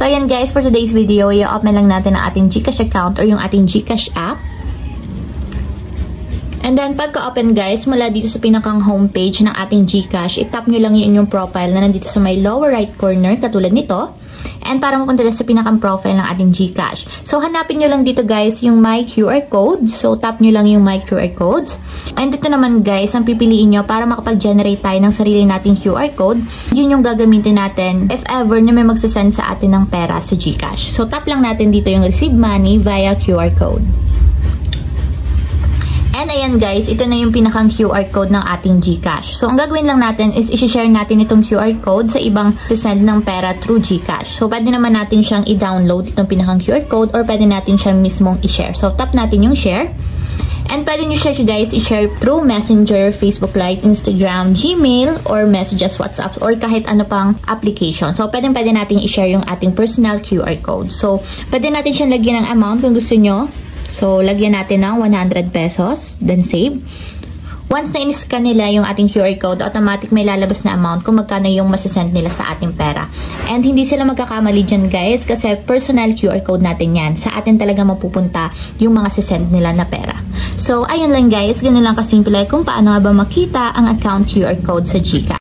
So, ayan guys, for today's video, i-open lang natin ang ating GCash account or yung ating GCash app. And then, pagka-open guys, mula dito sa pinakang homepage ng ating GCash, itap nyo lang yung profile na nandito sa may lower right corner, katulad nito. And para mapunta sa pinakang profile ng ating GCash. So, hanapin nyo lang dito guys yung My QR Code. So, tap nyo lang yung My QR Codes. And dito naman guys, ang pipiliin nyo para makapag-generate tayo ng sarili nating QR Code. Yun yung gagamitin natin if ever na may magsasend sa atin ng pera sa GCash. So, tap lang natin dito yung Receive Money via QR Code. And ayan guys, ito na yung pinakang QR code ng ating GCash. So, ang gagawin lang natin is i-share natin itong QR code sa ibang send ng pera through GCash. So, pwede naman natin siyang i-download itong pinakang QR code or pwede natin siyang mismong i-share. So, tap natin yung share. And pwede nyo siya guys i-share through Messenger, Facebook Lite, Instagram, Gmail, or Messages, WhatsApp, or kahit ano pang application. So, pwede natin i-share yung ating personal QR code. So, pwede natin siyang lagyan ng amount kung gusto nyo. So, lagyan natin ng 100 pesos, then save. Once na in-scan nila yung ating QR code, automatic may lalabas na amount kung magkano yung masasend nila sa ating pera. And hindi sila magkakamali dyan guys, kasi personal QR code natin yan. Sa atin talaga mapupunta yung mga sasend nila na pera. So, ayun lang guys, ganun lang kasimple kung paano nga ba makita ang account QR code sa GCash.